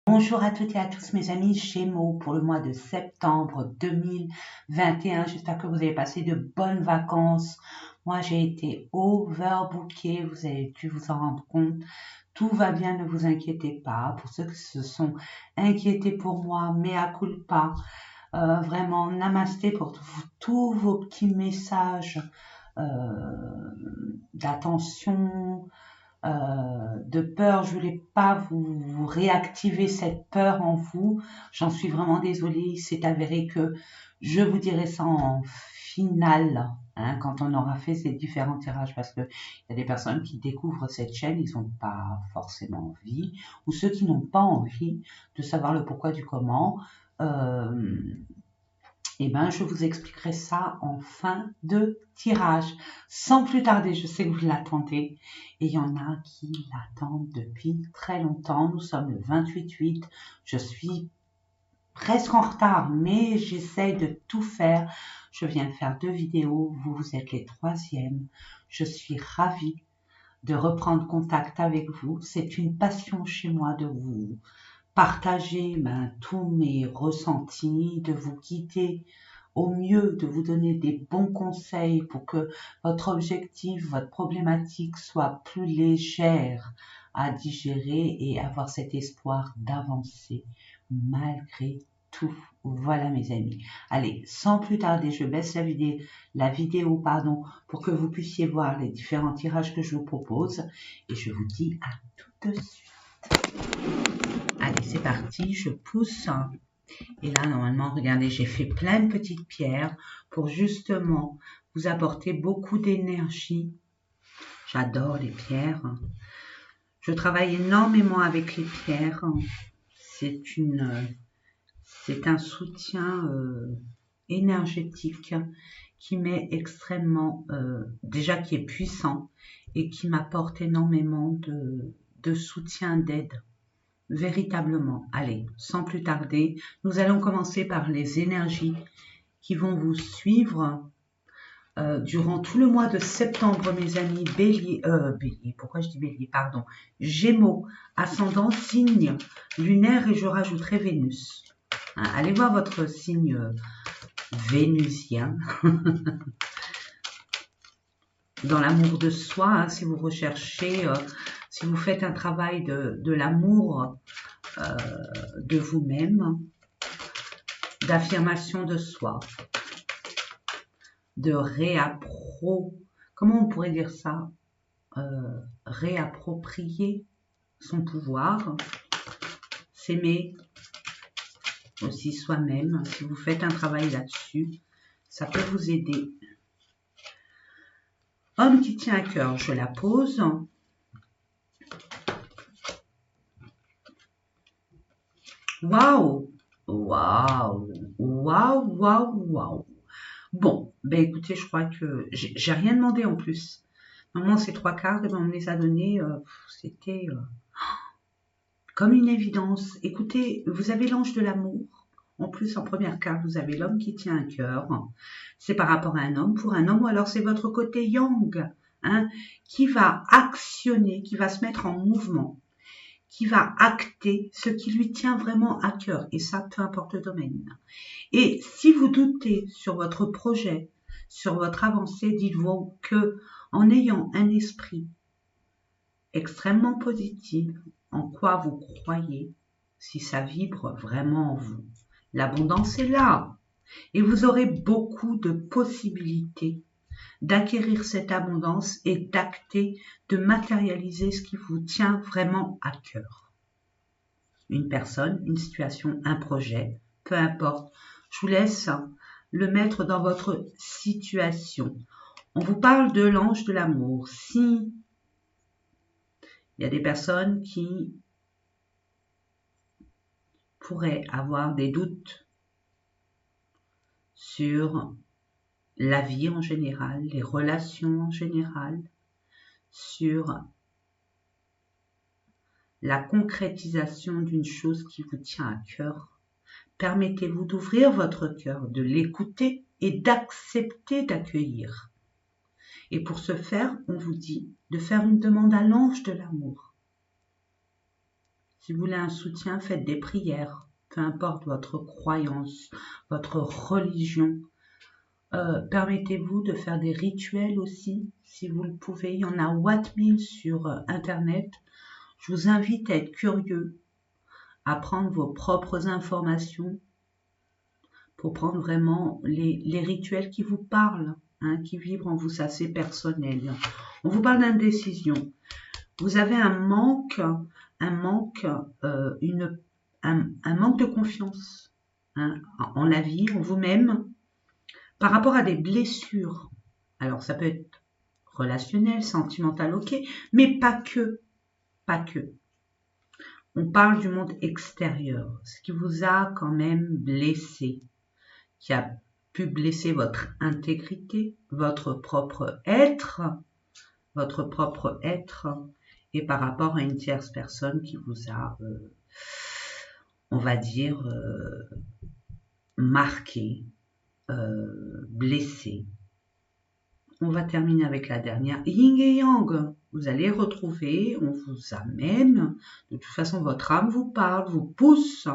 Bonjour à toutes et à tous mes amis Gémeaux pour le mois de septembre 2021. J'espère que vous avez passé de bonnes vacances. Moi, j'ai été overbookée, vous avez dû vous en rendre compte. Tout va bien, ne vous inquiétez pas. Pour ceux qui se sont inquiétés pour moi, mea culpa. Vraiment, namasté pour tous vos petits messages d'attention, de peur. Je voulais pas vous réactiver cette peur en vous. J'en suis vraiment désolée. Il s'est avéré que je vous dirai ça en finale, hein, quand on aura fait ces différents tirages, parce que il y a des personnes qui découvrent cette chaîne, ils n'ont pas forcément envie, ou ceux qui n'ont pas envie de savoir le pourquoi du comment. Euh, eh ben, je vous expliquerai ça en fin de tirage. Sans plus tarder, je sais que vous l'attendez. Et il y en a qui l'attendent depuis très longtemps. Nous sommes le 28-8. Je suis presque en retard, mais j'essaye de tout faire. Je viens de faire 2 vidéos. Vous êtes les 3e. Je suis ravie de reprendre contact avec vous. C'est une passion chez moi de vous partager tous mes ressentis, de vous guider au mieux, de vous donner des bons conseils pour que votre objectif, votre problématique soit plus légère à digérer et avoir cet espoir d'avancer malgré tout. Voilà mes amis. Allez, sans plus tarder, je baisse la vidéo pour que vous puissiez voir les différents tirages que je vous propose et je vous dis à tout de suite. Allez, c'est parti, je pousse. Et là, normalement, regardez, j'ai fait plein de petites pierres pour justement vous apporter beaucoup d'énergie. J'adore les pierres. Je travaille énormément avec les pierres. C'est un soutien énergétique qui m'est extrêmement, déjà qui est puissant et qui m'apporte énormément de soutien, d'aide. Véritablement. Allez, sans plus tarder, nous allons commencer par les énergies qui vont vous suivre durant tout le mois de septembre, mes amis. Bélier, pourquoi je dis Bélier, pardon. Gémeaux, ascendant, signe lunaire et je rajouterai Vénus. Hein, allez voir votre signe vénusien. Dans l'amour de soi, hein, si vous recherchez, si vous faites un travail de l'amour de vous-même, d'affirmation de soi, de comment on pourrait dire ça, réapproprier son pouvoir, s'aimer aussi soi-même. Si vous faites un travail là-dessus, ça peut vous aider. Homme qui tient à cœur, je la pose. Waouh, waouh, waouh, waouh, waouh. Bon, ben écoutez, je crois que j'ai rien demandé en plus. Normalement, ces 3 cartes, on me les a données, c'était comme une évidence. Écoutez, vous avez l'ange de l'amour. En plus, en première carte, vous avez l'homme qui tient un cœur. C'est par rapport à un homme, pour un homme, ou alors c'est votre côté yang, hein, qui va actionner, qui va se mettre en mouvement, qui va acter ce qui lui tient vraiment à cœur. Et ça, peu importe le domaine. Et si vous doutez sur votre projet, sur votre avancée, dites-vous que en ayant un esprit extrêmement positif, en quoi vous croyez, si ça vibre vraiment en vous, l'abondance est là. Et vous aurez beaucoup de possibilités d'acquérir cette abondance et d'acter, de matérialiser ce qui vous tient vraiment à cœur. Une personne, une situation, un projet, peu importe. Je vous laisse le mettre dans votre situation. On vous parle de l'ange de l'amour. Si il y a des personnes qui pourraient avoir des doutes sur la vie en général, les relations en général, sur la concrétisation d'une chose qui vous tient à cœur, permettez-vous d'ouvrir votre cœur, de l'écouter et d'accepter d'accueillir. Et pour ce faire, on vous dit de faire une demande à l'ange de l'amour. Si vous voulez un soutien, faites des prières. Peu importe votre croyance, votre religion. Permettez-vous de faire des rituels aussi, si vous le pouvez. Il y en a Watt 1000 sur Internet. Je vous invite à être curieux, à prendre vos propres informations pour prendre vraiment les rituels qui vous parlent, hein, qui vibrent en vous. Ça, c'est personnel. On vous parle d'indécision. Vous avez un manque de confiance, hein, en la vie, en vous-même, par rapport à des blessures. Alors, ça peut être relationnel, sentimental, ok, mais pas que, pas que. On parle du monde extérieur, ce qui vous a quand même blessé, qui a pu blesser votre intégrité, votre propre être, et par rapport à une tierce personne qui vous a, on va dire, marqué, blessé. On va terminer avec la dernière. Yin et Yang, vous allez retrouver, on vous amène. De toute façon, votre âme vous parle, vous pousse.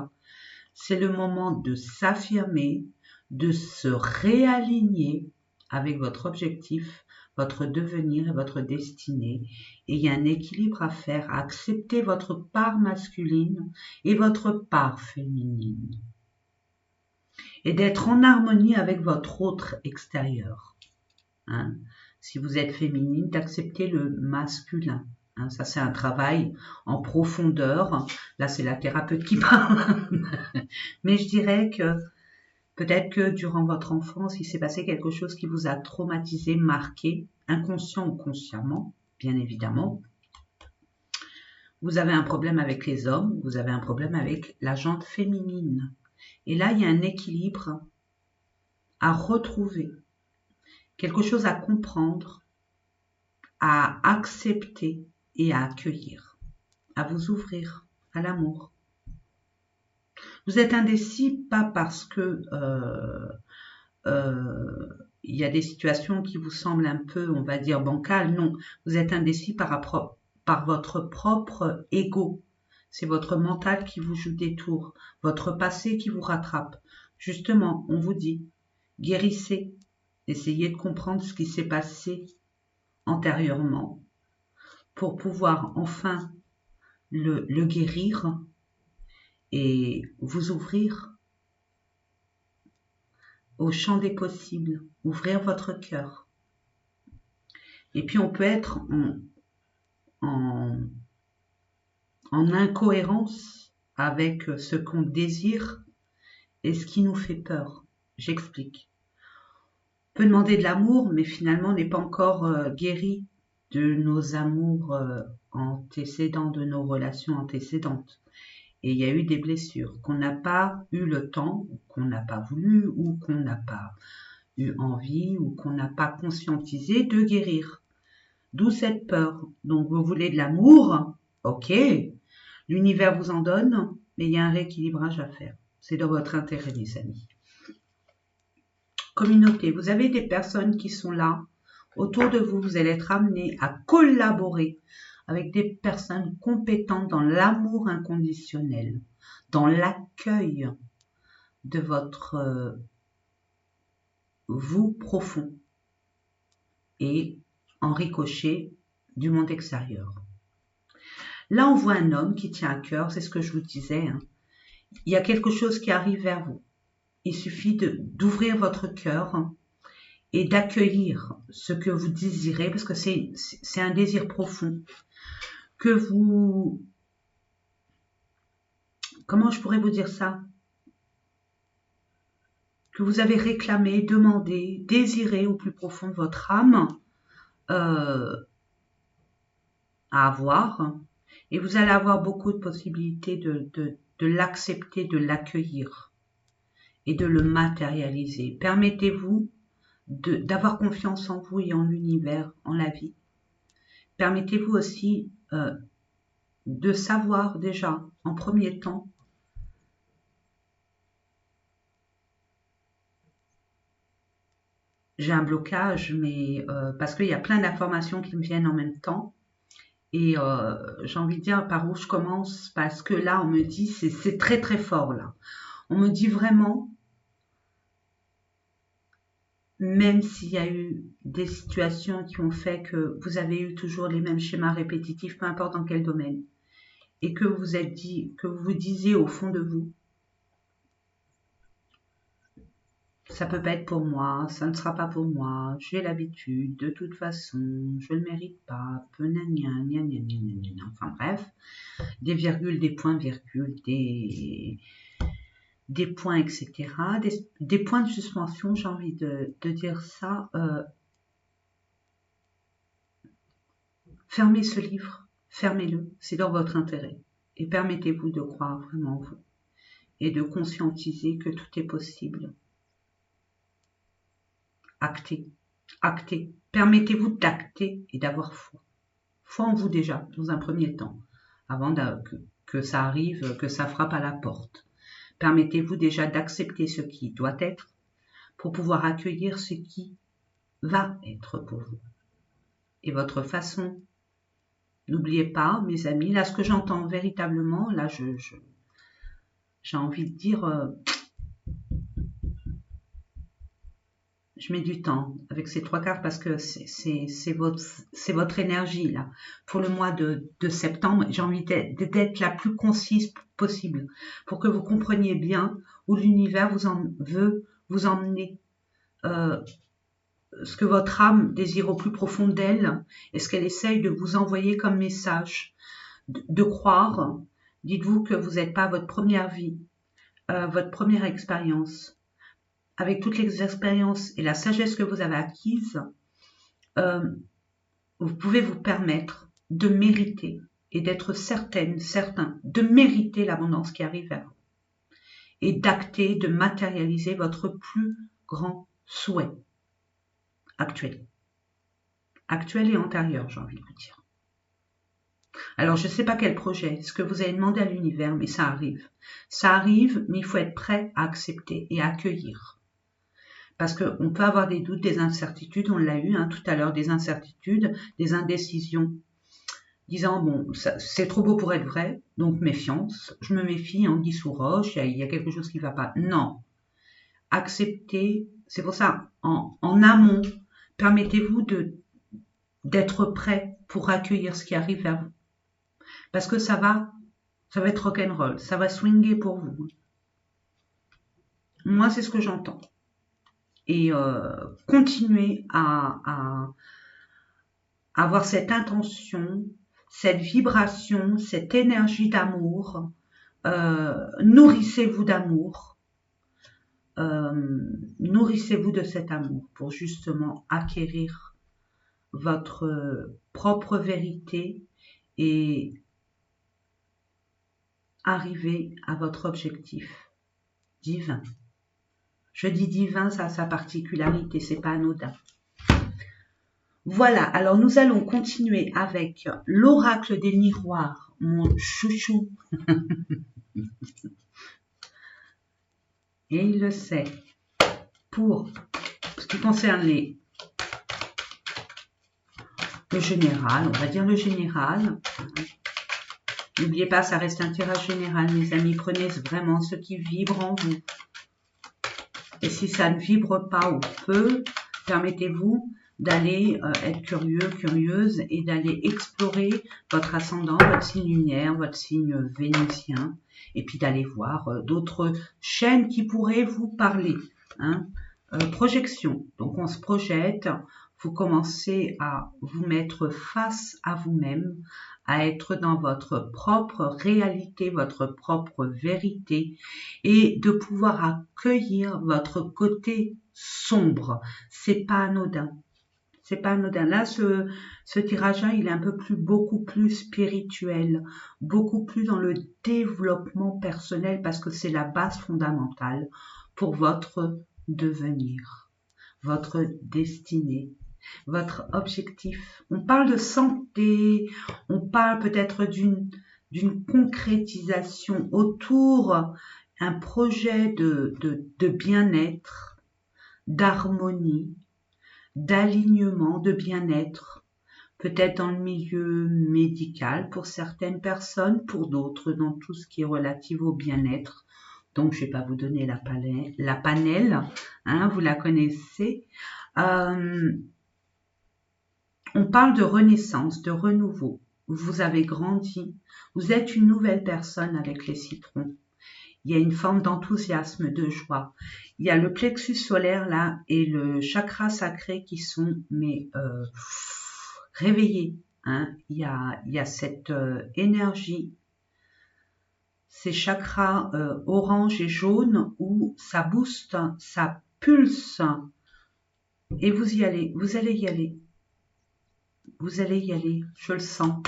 C'est le moment de s'affirmer, de se réaligner avec votre objectif, votre devenir et votre destinée. Et il y a un équilibre à faire, à accepter votre part masculine et votre part féminine. Et d'être en harmonie avec votre autre extérieur. Hein. Si vous êtes féminine, d'accepter le masculin. Hein. Ça, c'est un travail en profondeur. Là, c'est la thérapeute qui parle. Mais je dirais que peut-être que durant votre enfance, il s'est passé quelque chose qui vous a traumatisé, marqué, inconscient ou consciemment, bien évidemment. Vous avez un problème avec les hommes, vous avez un problème avec la jante féminine. Et là, il y a un équilibre à retrouver. Quelque chose à comprendre, à accepter et à accueillir, à vous ouvrir à l'amour. Vous êtes indécis pas parce que il y a des situations qui vous semblent un peu, on va dire, bancales. Non, vous êtes indécis par votre propre ego. C'est votre mental qui vous joue des tours, votre passé qui vous rattrape. Justement, on vous dit, guérissez, essayez de comprendre ce qui s'est passé antérieurement pour pouvoir enfin le guérir et vous ouvrir au champ des possibles, ouvrir votre cœur. Et puis on peut être en incohérence avec ce qu'on désire et ce qui nous fait peur. J'explique. On peut demander de l'amour, mais finalement on n'est pas encore guéri de nos amours antécédents, de nos relations antécédentes. Et il y a eu des blessures qu'on n'a pas eu le temps, qu'on n'a pas voulu, ou qu'on n'a pas eu envie, ou qu'on n'a pas conscientisé de guérir. D'où cette peur. Donc vous voulez de l'amour, ok, l'univers vous en donne, mais il y a un rééquilibrage à faire. C'est dans votre intérêt, mes amis. Communauté, vous avez des personnes qui sont là, autour de vous, vous allez être amenés à collaborer avec des personnes compétentes dans l'amour inconditionnel, dans l'accueil de votre vous profond et en ricochet du monde extérieur. Là, on voit un homme qui tient à cœur, c'est ce que je vous disais. Hein. Il y a quelque chose qui arrive vers vous. Il suffit d'ouvrir votre cœur et d'accueillir ce que vous désirez, parce que c'est un désir profond que vous... Comment je pourrais vous dire ça? Que vous avez réclamé, demandé, désiré au plus profond de votre âme à avoir. Et vous allez avoir beaucoup de possibilités de l'accepter, de l'accueillir et de le matérialiser. Permettez-vous d'avoir confiance en vous et en l'univers, en la vie. Permettez-vous aussi de savoir déjà, en premier temps, j'ai un blocage, mais parce qu'il y a plein d'informations qui me viennent en même temps. Et j'ai envie de dire par où je commence, parce que là, on me dit, c'est très très fort là. On me dit vraiment, même s'il y a eu des situations qui ont fait que vous avez eu toujours les mêmes schémas répétitifs, peu importe dans quel domaine, et que vous êtes dit, que vous vous disiez au fond de vous, ça peut pas être pour moi, ça ne sera pas pour moi, j'ai l'habitude, de toute façon, je ne le mérite pas, peu gna gna gna gna gna gna gna. Enfin bref, des virgules, des points virgules, des points, etc., des points de suspension, j'ai envie de dire ça. Fermez ce livre, fermez-le, c'est dans votre intérêt. Et permettez-vous de croire vraiment en vous et de conscientiser que tout est possible. Actez, actez. Permettez-vous d'acter et d'avoir foi. Foi en vous déjà, dans un premier temps, avant que ça arrive, que ça frappe à la porte. Permettez-vous déjà d'accepter ce qui doit être pour pouvoir accueillir ce qui va être pour vous. Et votre façon, n'oubliez pas, mes amis, là ce que j'entends véritablement, là j'ai envie de dire, je mets du temps avec ces trois cartes parce que c'est votre énergie là. Pour le mois de septembre, j'ai envie d'être la plus concise possible pour que vous compreniez bien où l'univers veut vous emmener. Ce que votre âme désire au plus profond d'elle et ce qu'elle essaye de vous envoyer comme message. De croire, dites-vous que vous n'êtes pas votre première vie, votre première expérience. Avec toutes les expériences et la sagesse que vous avez acquise, vous pouvez vous permettre de mériter et d'être certain de mériter l'abondance qui arrive vers vous et d'acter, de matérialiser votre plus grand souhait actuel. Actuel et antérieur, j'ai envie de vous dire. Alors, je ne sais pas quel projet, ce que vous avez demandé à l'univers, mais ça arrive. Ça arrive, mais il faut être prêt à accepter et à accueillir. Parce qu'on peut avoir des doutes, des incertitudes, on l'a eu tout à l'heure, des incertitudes, des indécisions, disant, bon, c'est trop beau pour être vrai, donc méfiance, je me méfie, anguille sous roche, il y a quelque chose qui ne va pas. Non, acceptez, c'est pour ça, en amont, permettez-vous d'être prêt pour accueillir ce qui arrive vers vous. Parce que ça va être rock'n'roll, ça va swinger pour vous. Moi, c'est ce que j'entends. Et continuez à avoir cette intention, cette vibration, cette énergie d'amour. Nourrissez-vous d'amour. Nourrissez-vous de cet amour pour justement acquérir votre propre vérité et arriver à votre objectif divin. Je dis divin, ça a sa particularité, c'est pas anodin. Voilà, alors nous allons continuer avec l'oracle des miroirs, mon chouchou. Et il le sait. Pour ce qui concerne le général, on va dire le général. N'oubliez pas, ça reste un tirage général, mes amis. Prenez vraiment ce qui vibre en vous. Et si ça ne vibre pas ou peu, permettez-vous d'aller être curieux, curieuse et d'aller explorer votre ascendant, votre signe lunaire, votre signe vénusien, et puis d'aller voir d'autres chaînes qui pourraient vous parler. Projection, donc on se projette, vous commencez à vous mettre face à vous-même, à être dans votre propre réalité, votre propre vérité et de pouvoir accueillir votre côté sombre. C'est pas anodin. C'est pas anodin. Là, ce tirage-là, il est un peu beaucoup plus spirituel, beaucoup plus dans le développement personnel parce que c'est la base fondamentale pour votre devenir, votre destinée, votre objectif. On parle de santé, on parle peut-être d'une concrétisation autour un projet de bien-être, d'harmonie, d'alignement, de bien-être, peut-être dans le milieu médical pour certaines personnes, pour d'autres dans tout ce qui est relatif au bien-être. Donc, je ne vais pas vous donner la panel, hein, vous la connaissez. On parle de renaissance, de renouveau. Vous avez grandi, vous êtes une nouvelle personne avec les citrons. Il y a une forme d'enthousiasme, de joie. Il y a le plexus solaire là et le chakra sacré qui sont réveillés. Hein. Il y a cette énergie, ces chakras orange et jaune où ça booste, ça pulse. Et vous y allez, vous allez y aller. Vous allez y aller, je le sens.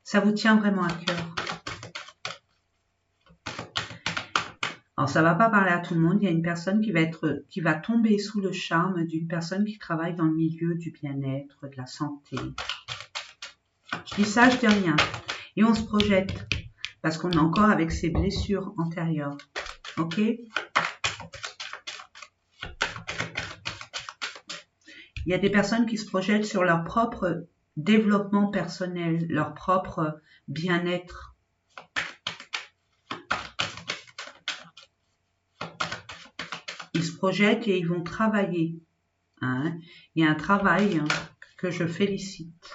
Ça vous tient vraiment à cœur. Alors, ça va pas parler à tout le monde. Il y a une personne qui va tomber sous le charme d'une personne qui travaille dans le milieu du bien-être, de la santé. Je dis ça, je dis rien. Et on se projette parce qu'on est encore avec ses blessures antérieures. Ok? Il y a des personnes qui se projettent sur leur propre développement personnel, leur propre bien-être. Ils se projettent et ils vont travailler. Hein. Il y a un travail que je félicite.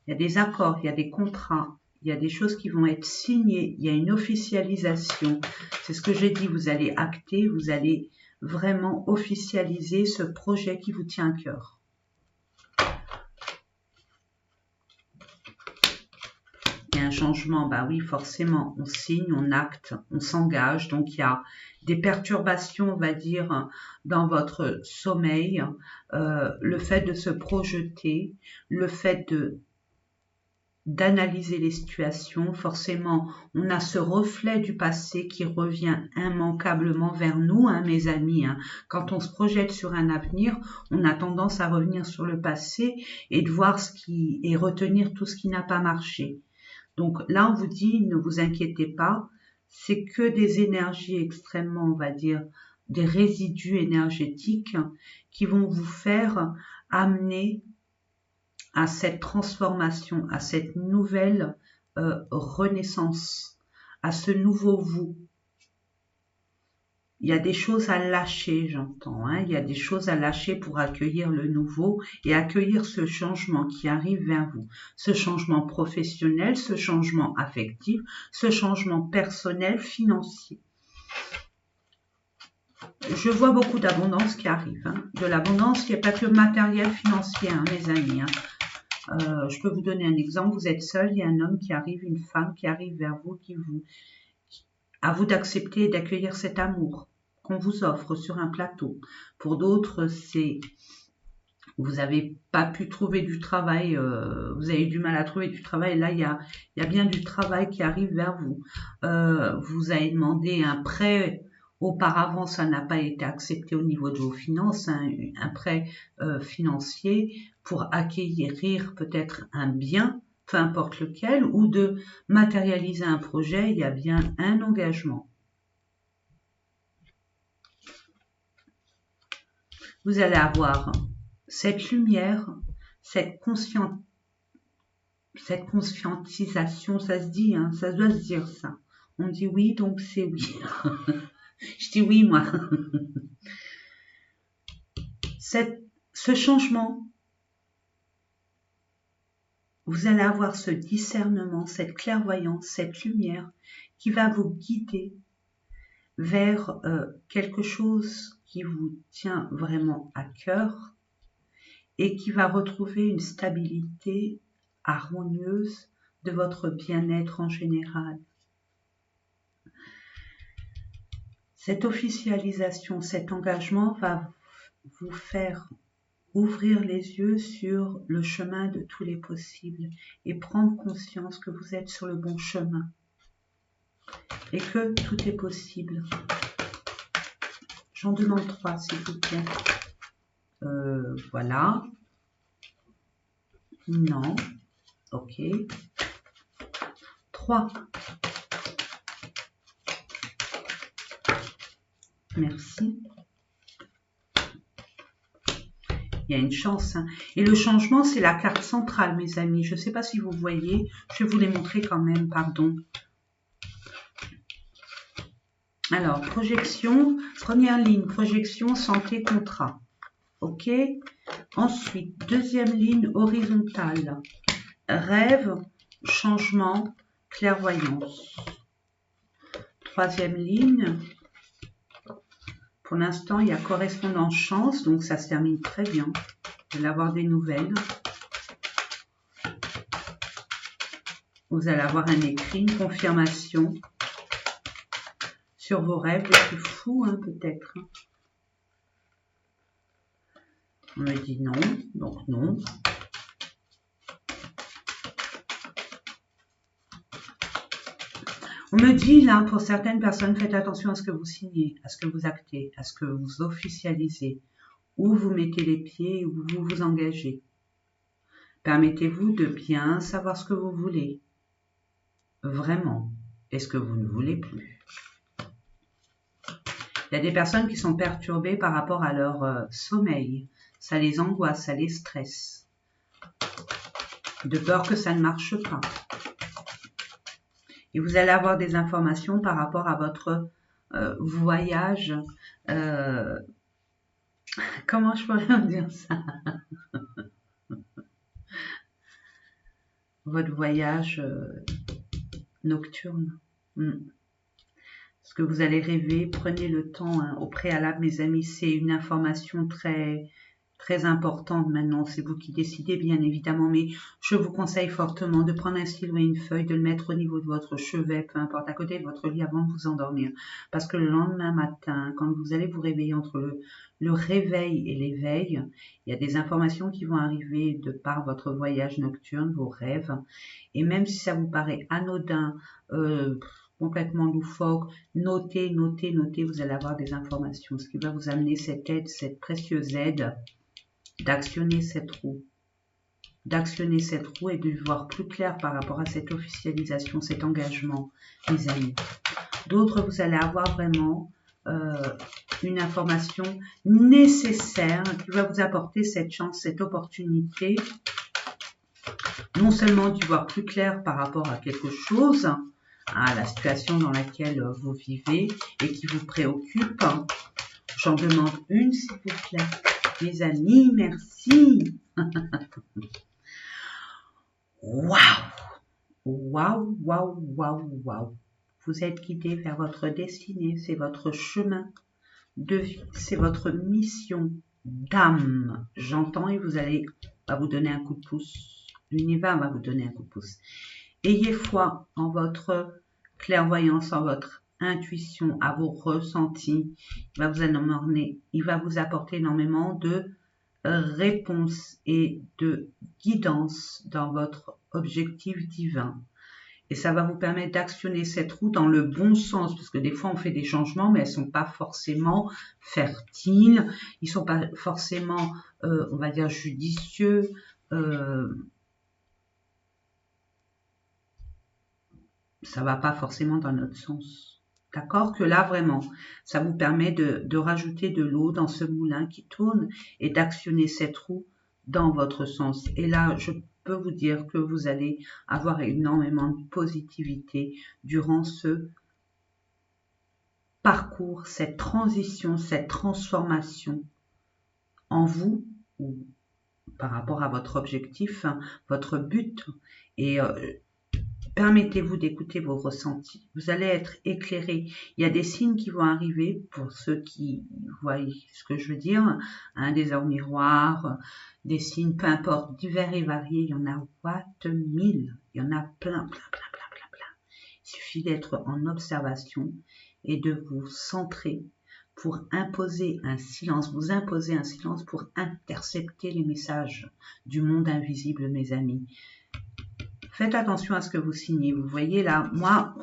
Il y a des accords, il y a des contrats, il y a des choses qui vont être signées, il y a une officialisation. C'est ce que j'ai dit, vous allez acter, vous allez vraiment officialiser ce projet qui vous tient à cœur. Il y a un changement, bah oui, forcément, on signe, on acte, on s'engage. Donc, il y a des perturbations, on va dire, dans votre sommeil, le fait de se projeter, le fait d'analyser les situations. Forcément, on a ce reflet du passé qui revient immanquablement vers nous, hein, mes amis. Hein. Quand on se projette sur un avenir, on a tendance à revenir sur le passé et de voir et retenir tout ce qui n'a pas marché. Donc là, on vous dit, ne vous inquiétez pas, c'est que des énergies extrêmement, on va dire, des résidus énergétiques qui vont vous faire amener à cette transformation, à cette nouvelle renaissance, à ce nouveau vous. Il y a des choses à lâcher, j'entends. Hein. Il y a des choses à lâcher pour accueillir le nouveau et accueillir ce changement qui arrive vers vous. Ce changement professionnel, ce changement affectif, ce changement personnel, financier. Je vois beaucoup d'abondance qui arrive. Hein. De l'abondance qui n'est pas que matériel, financier, hein, mes amis. Hein. Je peux vous donner un exemple. Vous êtes seul, il y a un homme qui arrive, une femme qui arrive vers vous, à vous d'accepter et d'accueillir cet amour qu'on vous offre sur un plateau. Pour d'autres, c'est vous n'avez pas pu trouver du travail, vous avez eu du mal à trouver du travail. Là, il y a bien du travail qui arrive vers vous. Vous avez demandé un prêt. Auparavant, ça n'a pas été accepté au niveau de vos finances, hein, un prêt financier pour acquérir peut-être un bien, peu importe lequel, ou de matérialiser un projet, il y a bien un engagement. Vous allez avoir cette lumière, cette conscientisation, ça se dit, hein, ça doit se dire ça. On dit oui, donc c'est oui. Je dis oui, moi. Ce changement, vous allez avoir ce discernement, cette clairvoyance, cette lumière qui va vous guider vers quelque chose qui vous tient vraiment à cœur et qui va retrouver une stabilité harmonieuse de votre bien-être en général. Cette officialisation, cet engagement va vous faire ouvrir les yeux sur le chemin de tous les possibles et prendre conscience que vous êtes sur le bon chemin et que tout est possible. J'en demande 3, s'il vous plaît. Voilà. Non. Ok. 3. Merci. Il y a une chance. Hein. Et le changement, c'est la carte centrale, mes amis. Je ne sais pas si vous voyez. Je vais vous les montrer quand même, pardon. Alors, projection, première ligne, projection, santé, contrat. OK. Ensuite, deuxième ligne horizontale. Rêve, changement, clairvoyance. Troisième ligne. Pour l'instant, il y a correspondance chance, donc ça se termine très bien. Vous allez avoir des nouvelles. Vous allez avoir un écrit, une confirmation sur vos rêves les plus fous, hein, peut-être. On me dit non, donc non. On me dit là, pour certaines personnes, faites attention à ce que vous signez, à ce que vous actez, à ce que vous officialisez, où vous mettez les pieds, où vous vous engagez. Permettez-vous de bien savoir ce que vous voulez. Vraiment. Et ce que vous ne voulez plus. Il y a des personnes qui sont perturbées par rapport à leur sommeil. Ça les angoisse, ça les stresse. De peur que ça ne marche pas. Et vous allez avoir des informations par rapport à votre voyage. Comment je pourrais dire ça? Votre voyage nocturne. Ce que vous allez rêver, prenez le temps hein, au préalable, mes amis. C'est une information très importante maintenant. C'est vous qui décidez, bien évidemment. Mais je vous conseille fortement de prendre un stylo et une feuille, de le mettre au niveau de votre chevet, peu importe, à côté de votre lit avant de vous endormir. Parce que le lendemain matin, quand vous allez vous réveiller entre le réveil et l'éveil, il y a des informations qui vont arriver de par votre voyage nocturne, vos rêves. Et même si ça vous paraît anodin, complètement loufoque, notez, vous allez avoir des informations. Ce qui va vous amener cette aide, cette précieuse aide, d'actionner cette roue. D'actionner cette roue et de voir plus clair par rapport à cette officialisation, cet engagement, mes amis. D'autres, vous allez avoir vraiment une information nécessaire qui va vous apporter cette chance, cette opportunité, non seulement d'y voir plus clair par rapport à quelque chose, à la situation dans laquelle vous vivez et qui vous préoccupe. J'en demande une, s'il vous plaît. Mes amis, merci. Waouh! Waouh, waouh, waouh, waouh. Vous êtes guidé vers votre destinée, c'est votre chemin de vie, c'est votre mission d'âme. J'entends et vous allez vous donner un coup de pouce. L'univers va vous donner un coup de pouce. Ayez foi en votre clairvoyance, en votre intuition, à vos ressentis. Il va vous apporter énormément de réponses et de guidance dans votre objectif divin. Et ça va vous permettre d'actionner cette roue dans le bon sens, parce que des fois on fait des changements, mais elles sont pas forcément fertiles, ils sont pas forcément, on va dire, judicieux. Ça va pas forcément dans notre sens. D'accord? Que là, vraiment, ça vous permet de rajouter de l'eau dans ce moulin qui tourne et d'actionner cette roue dans votre sens. Et là, je peux vous dire que vous allez avoir énormément de positivité durant ce parcours, cette transition, cette transformation en vous ou par rapport à votre objectif, votre but. Et permettez-vous d'écouter vos ressentis. Vous allez être éclairé. Il y a des signes qui vont arriver pour ceux qui voient ce que je veux dire. Des heures miroirs, des signes, peu importe, divers et variés. Il y en a mille. Il y en a plein. Il suffit d'être en observation et de vous centrer pour imposer un silence. Vous imposez un silence pour intercepter les messages du monde invisible, mes amis. Faites attention à ce que vous signez. Vous voyez là, moi,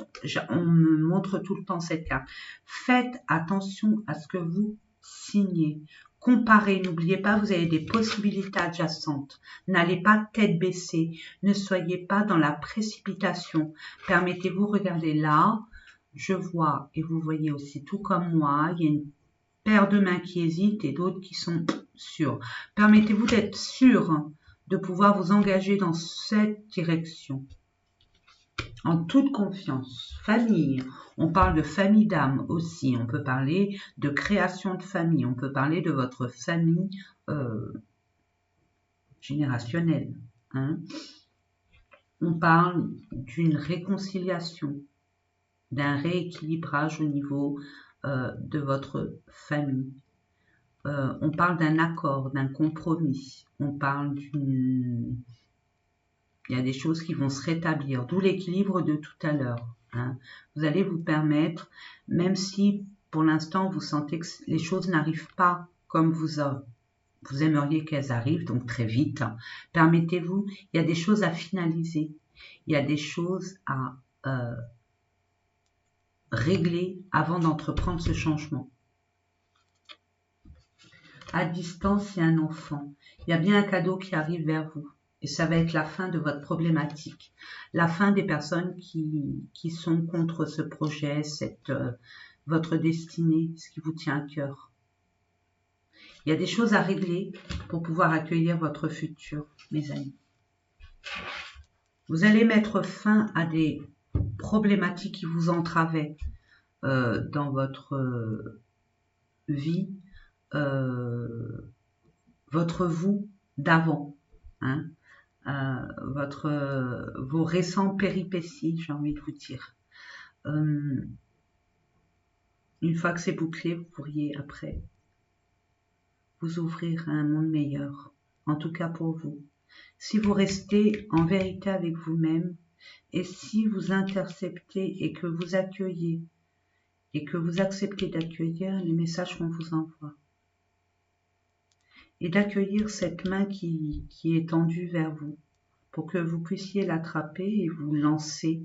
on me montre tout le temps cette carte. Faites attention à ce que vous signez. Comparez, n'oubliez pas, vous avez des possibilités adjacentes. N'allez pas tête baissée. Ne soyez pas dans la précipitation. Permettez-vous, regardez là, je vois, et vous voyez aussi tout comme moi, il y a une paire de mains qui hésitent et d'autres qui sont sûrs. Permettez-vous d'être sûr de pouvoir vous engager dans cette direction. En toute confiance. Famille. On parle de famille d'âme aussi. On peut parler de création de famille. On peut parler de votre famille générationnelle. Hein. On parle d'une réconciliation, d'un rééquilibrage au niveau de votre famille. On parle d'un accord, d'un compromis. On parle d'une... Il y a des choses qui vont se rétablir, d'où l'équilibre de tout à l'heure. Hein. Vous allez vous permettre, même si pour l'instant vous sentez que les choses n'arrivent pas comme vous aimeriez qu'elles arrivent, donc très vite, permettez-vous, il y a des choses à finaliser, il y a des choses à régler avant d'entreprendre ce changement. À distance, il y a un enfant. Il y a bien un cadeau qui arrive vers vous. Et ça va être la fin de votre problématique. La fin des personnes qui sont contre ce projet, votre destinée, ce qui vous tient à cœur. Il y a des choses à régler pour pouvoir accueillir votre futur, mes amis. Vous allez mettre fin à des problématiques qui vous entravaient dans votre vie, votre vous d'avant, hein, vos récents péripéties, j'ai envie de vous dire. Une fois que c'est bouclé, vous pourriez après vous ouvrir à un monde meilleur, en tout cas pour vous. Si vous restez en vérité avec vous-même et si vous interceptez et que vous accueillez et que vous acceptez d'accueillir les messages qu'on vous envoie et d'accueillir cette main qui est tendue vers vous pour que vous puissiez l'attraper et vous lancer,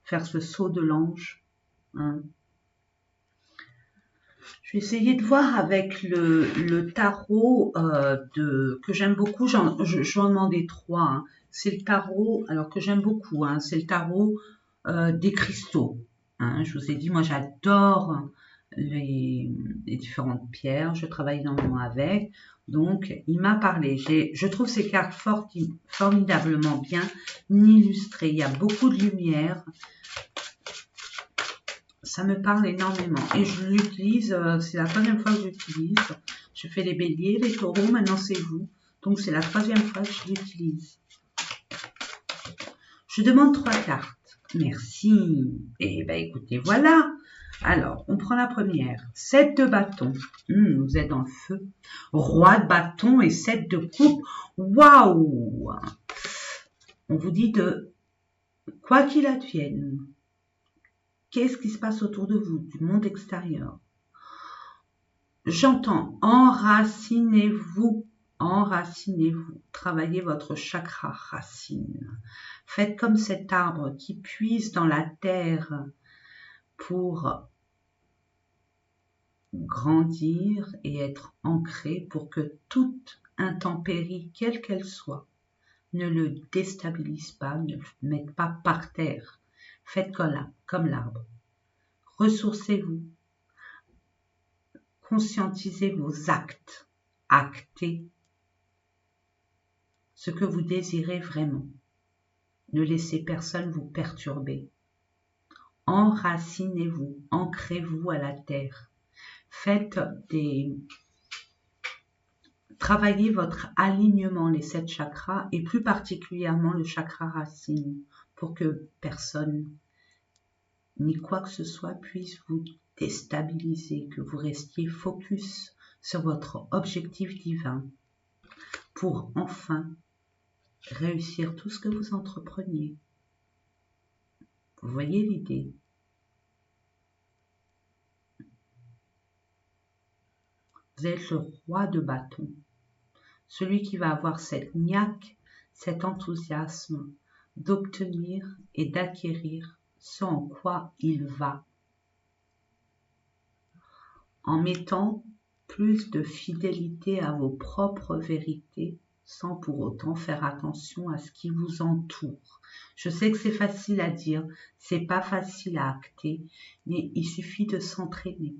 faire ce saut de l'ange. Hein. Je vais essayer de voir avec le tarot que j'aime beaucoup. Je vais en demander 3. Hein. C'est le tarot, alors que j'aime beaucoup. Hein. C'est le tarot des cristaux. Hein. Je vous ai dit, moi j'adore les différentes pierres. Je travaille énormément avec. Donc, il m'a parlé. Je trouve ces cartes formidablement bien illustrées. Il y a beaucoup de lumière. Ça me parle énormément et je l'utilise, c'est la troisième fois que j'utilise. Je fais les béliers, les taureaux, maintenant c'est vous. Donc c'est la troisième fois que je l'utilise. Je demande 3 cartes. Merci. Et ben écoutez, voilà. Alors, on prend la première. 7 de bâton. Vous êtes dans le feu. Roi de bâton et 7 de coupe. Waouh! On vous dit de quoi qu'il advienne. Qu'est-ce qui se passe autour de vous, du monde extérieur? J'entends enracinez-vous, enracinez-vous, travaillez votre chakra racine. Faites comme cet arbre qui puise dans la terre pour grandir et être ancré pour que toute intempérie, quelle qu'elle soit, ne le déstabilise pas, ne le mette pas par terre. Faites comme l'arbre. Ressourcez-vous. Conscientisez vos actes. Actez ce que vous désirez vraiment. Ne laissez personne vous perturber. Enracinez-vous. Ancrez-vous à la terre. Travaillez votre alignement, les 7 chakras, et plus particulièrement le chakra racine, pour que personne ni quoi que ce soit puisse vous déstabiliser, que vous restiez focus sur votre objectif divin pour enfin réussir tout ce que vous entrepreniez. Vous voyez l'idée? Vous êtes le roi de bâton, celui qui va avoir cette niaque, cet enthousiasme d'obtenir et d'acquérir ce en quoi il va, en mettant plus de fidélité à vos propres vérités sans pour autant faire attention à ce qui vous entoure. Je sais que c'est facile à dire, c'est pas facile à acter, mais il suffit de s'entraîner.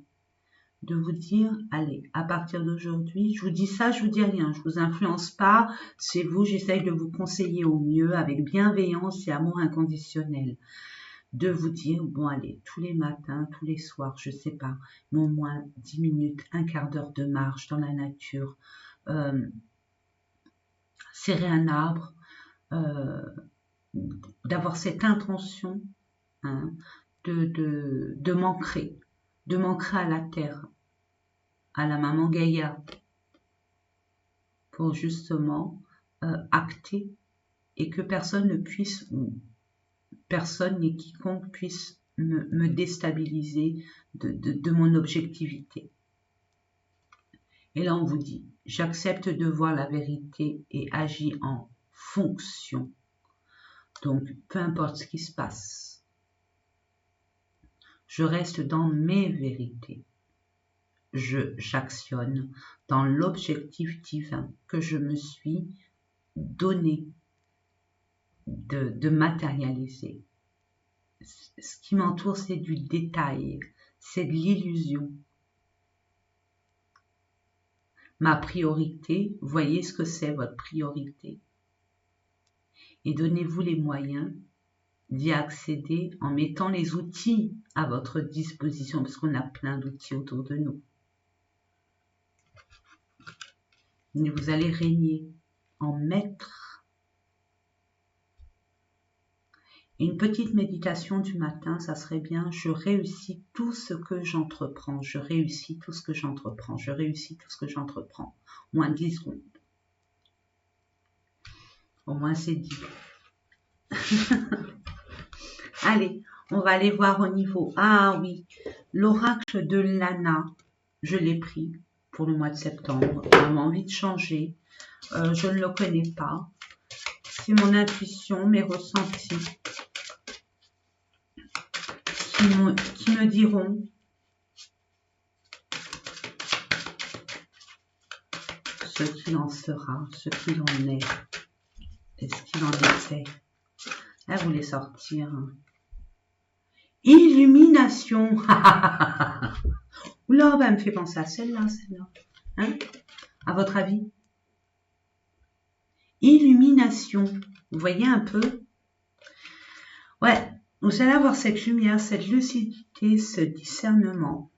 de vous dire, allez, à partir d'aujourd'hui, je vous dis ça, je vous dis rien, je vous influence pas, c'est vous, j'essaye de vous conseiller au mieux avec bienveillance et amour inconditionnel. De vous dire, bon allez, tous les matins, tous les soirs, je sais pas, mais au moins 10 minutes, un quart d'heure de marche dans la nature, serrer un arbre, d'avoir cette intention, hein, de m'ancrer à la terre, à la maman Gaïa, pour justement acter et que personne ne puisse, personne ni quiconque puisse me déstabiliser de mon objectivité. Et là, on vous dit, j'accepte de voir la vérité et agis en fonction. Donc, peu importe ce qui se passe, je reste dans mes vérités. J'actionne dans l'objectif divin que je me suis donné de matérialiser. Ce qui m'entoure, c'est du détail, c'est de l'illusion. Ma priorité, voyez ce que c'est votre priorité. Et donnez-vous les moyens d'y accéder en mettant les outils à votre disposition, parce qu'on a plein d'outils autour de nous. Et vous allez régner en maître. Une petite méditation du matin, ça serait bien, je réussis tout ce que j'entreprends, je réussis tout ce que j'entreprends, je réussis tout ce que j'entreprends. Moins 10 secondes. Au moins c'est dit. Allez, on va aller voir au niveau. Ah oui, l'oracle de Lana, je l'ai pris pour le mois de septembre. J'ai vraiment envie de changer. Je ne le connais pas. C'est mon intuition, mes ressentis qui me diront ce qu'il en sera, ce qu'il en est et ce qu'il en était. Elle voulait sortir. Illumination. Oula, elle me fait penser à celle-là. Hein? À votre avis? Illumination. Vous voyez un peu? Ouais, vous allez avoir cette lumière, cette lucidité, ce discernement.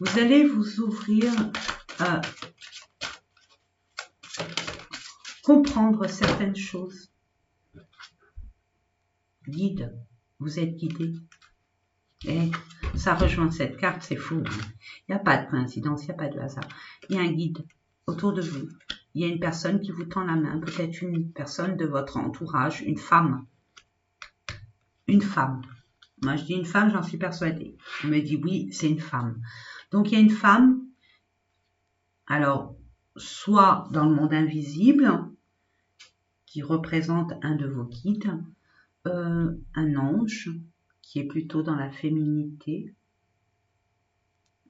Vous allez vous ouvrir à comprendre certaines choses. Guide, vous êtes guidé. Et ça rejoint cette carte, c'est fou. Il n'y a pas de coïncidence, il n'y a pas de hasard. Il y a un guide autour de vous. Il y a une personne qui vous tend la main, peut-être une personne de votre entourage, une femme. Une femme. Moi, je dis une femme, j'en suis persuadée. Je me dis oui, c'est une femme. Donc, il y a une femme, alors, soit dans le monde invisible, qui représente un de vos guides, un ange, qui est plutôt dans la féminité,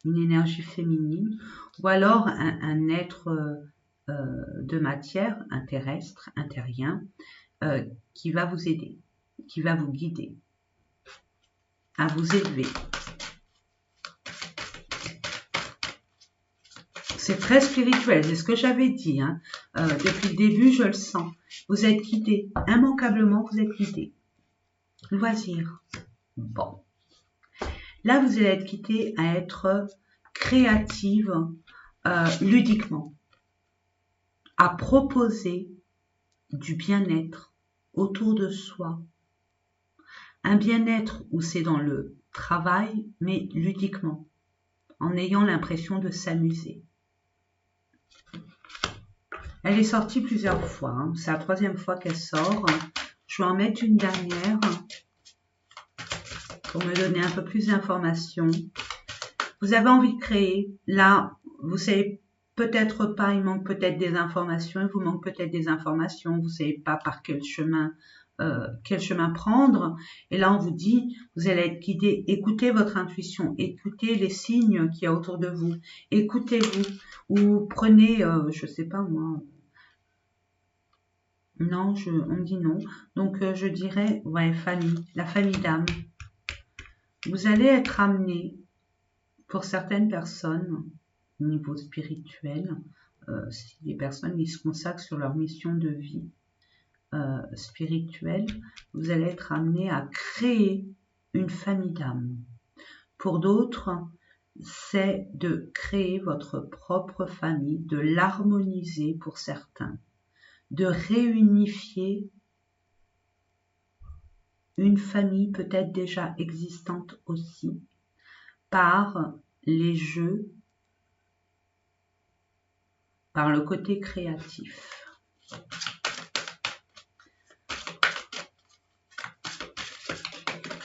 une énergie féminine, ou alors un être de matière, un terrestre, un terrien, qui va vous aider, qui va vous guider, à vous élever. C'est très spirituel, c'est ce que j'avais dit. Hein. Depuis le début, je le sens. Vous êtes guidé, immanquablement, vous êtes guidé. Loisir. Bon. Là, vous allez être guidé à être créative ludiquement, à proposer du bien-être autour de soi. Un bien-être où c'est dans le travail, mais ludiquement, en ayant l'impression de s'amuser. Elle est sortie plusieurs fois, hein. C'est la 3e fois qu'elle sort. Je vais en mettre une dernière pour me donner un peu plus d'informations. Vous avez envie de créer, là, vous savez peut-être pas, il manque peut-être des informations, il vous manque peut-être des informations, vous savez pas par quel chemin prendre. Et là, on vous dit, vous allez être guidé. Écoutez votre intuition, écoutez les signes qu'il y a autour de vous, écoutez-vous, ou prenez, je sais pas moi. Non, on me dit non. Donc, je dirais, ouais, famille, la famille d'âme. Vous allez être amené Pour certaines personnes, au niveau spirituel, si des personnes qui se consacrent sur leur mission de vie spirituelle, vous allez être amené à créer une famille d'âme. Pour d'autres, c'est de créer votre propre famille, de l'harmoniser pour certains, de réunifier une famille peut-être déjà existante aussi par les jeux, par le côté créatif.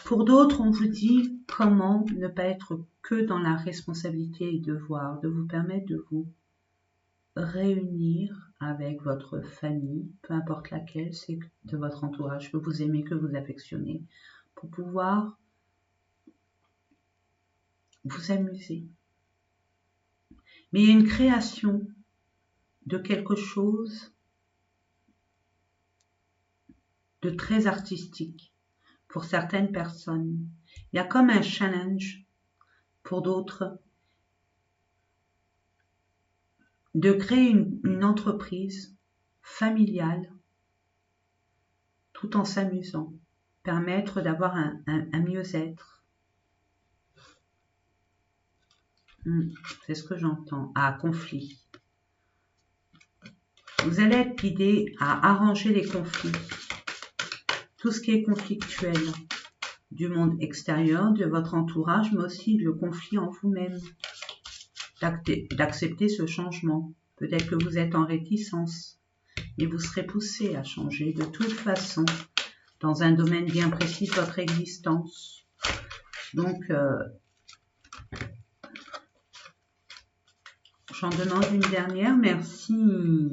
Pour d'autres, on vous dit comment ne pas être que dans la responsabilité et devoir, de vous permettre de vous réunir avec votre famille, peu importe laquelle, c'est de votre entourage que vous aimez, que vous affectionnez, pour pouvoir vous amuser. Mais il y a une création de quelque chose de très artistique pour certaines personnes. Il y a comme un challenge pour d'autres de créer une entreprise familiale tout en s'amusant, permettre d'avoir un mieux-être. C'est ce que j'entends. Conflit. Vous allez être guidé à arranger les conflits. Tout ce qui est conflictuel du monde extérieur, de votre entourage, mais aussi le conflit en vous-même. D'accepter ce changement. Peut-être que vous êtes en réticence, mais vous serez poussé à changer de toute façon dans un domaine bien précis de votre existence. Donc, j'en demande une dernière. Merci.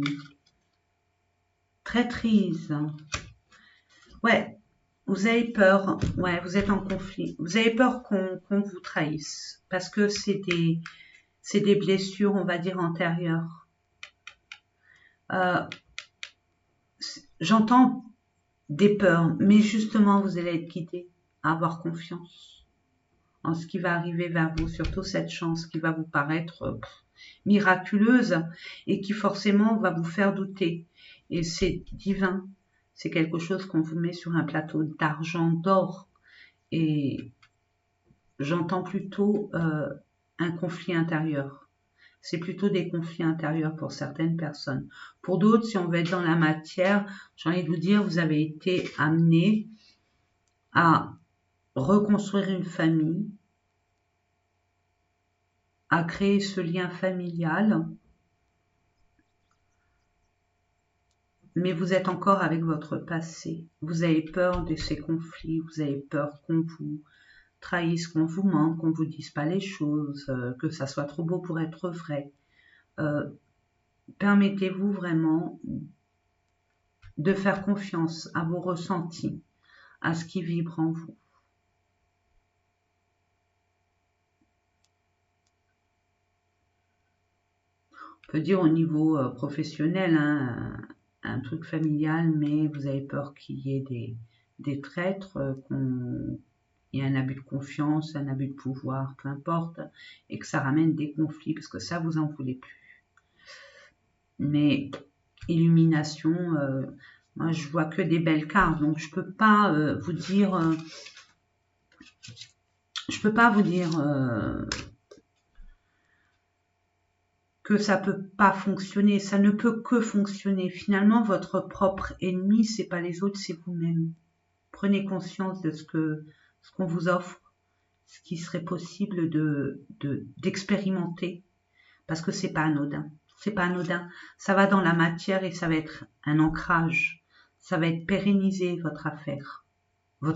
Traîtrise. Ouais, vous avez peur. Ouais, vous êtes en conflit. Vous avez peur qu'on vous trahisse parce que c'est des blessures, on va dire, antérieures. J'entends des peurs, mais justement, vous allez être guidé à avoir confiance en ce qui va arriver vers vous, surtout cette chance qui va vous paraître miraculeuse et qui forcément va vous faire douter. Et c'est divin, c'est quelque chose qu'on vous met sur un plateau d'argent, d'or. Et j'entends plutôt un conflit intérieur. C'est plutôt des conflits intérieurs pour certaines personnes. Pour d'autres, si on veut être dans la matière, j'ai envie de vous dire, vous avez été amené à reconstruire une famille, à créer ce lien familial, mais vous êtes encore avec votre passé. Vous avez peur de ces conflits, vous avez peur qu'on vous trahisse, qu'on vous mente, qu'on vous dise pas les choses, que ça soit trop beau pour être vrai. Permettez-vous vraiment de faire confiance à vos ressentis, à ce qui vibre en vous. On peut dire au niveau professionnel, un truc familial, mais vous avez peur qu'il y ait des traîtres, qu'il y ait un abus de confiance, un abus de pouvoir, peu importe, et que ça ramène des conflits, parce que ça, vous en voulez plus. Mais illumination, moi je vois que des belles cartes, donc je peux pas vous dire, que ça peut pas fonctionner, ça ne peut que fonctionner. Finalement, votre propre ennemi, c'est pas les autres, c'est vous-même. Prenez conscience de ce qu'on vous offre, ce qui serait possible d'expérimenter, parce que c'est pas anodin. C'est pas anodin. Ça va dans la matière et ça va être un ancrage. Ça va être pérennisé votre affaire. Que